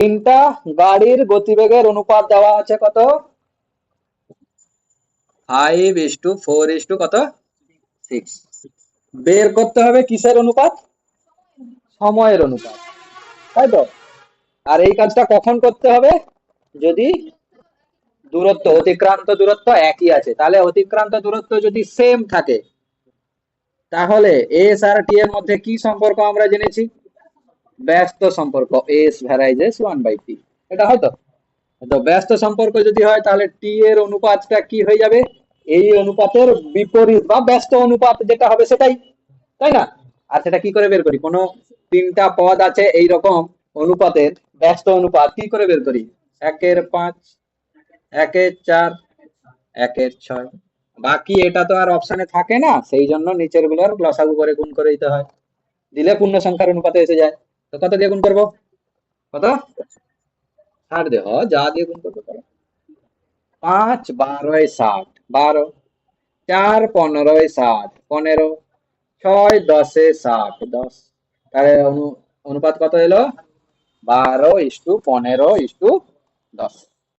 তিনটা গাড়ির গতিবেগের অনুপাত দেওয়া আছে কত? 5:4 কত 6। বের করতে হবে কিসের অনুপাত? সময়ের অনুপাত, তাই তো? আর এই কাজটা কখন করতে হবে? যদি দূরত্ব, অতিক্রান্ত দূরত্ব একই আছে। তাহলে অতিক্রান্ত দূরত্ব যদি সেম থাকে, তাহলে এস আর টি এর মধ্যে কি সম্পর্ক আমরা জেনেছি? ব্যস্ত সম্পর্ক, এস ভ্যারাইজেস 1/t। এটা হয়তো, তো ব্যস্ত সম্পর্ক যদি হয় তাহলে টি এর অনুপাতটা কি হয়ে যাবে? এই অনুপাতের বিপরীত বা ব্যস্ত অনুপাত যেটা হবে সেটাই, তাই না? আর সেটা কি করে বের করি? কোনো তিনটা পদ আছে এই রকম অনুপাতের ব্যস্ত অনুপাত কি করে বের করি? 1/5, 1/4, 1/6। বাকি এটা তো আর অপশনে থাকে না, সেই জন্য নিচের গুলোর লসাগু করে গুণ করে দিতে হয়, দিলে পূর্ণ সংখ্যার অনুপাতে এসে যায়। তো কত দিয়ে গুণ করবো? কত? 60 দিয়ে, যা দিয়ে গুণ করবো করো। 5 12 60, 12। 4 15 60, 15। 6 10 60, 10। তাহলে অনুপাত কত এলো? 12:15:10।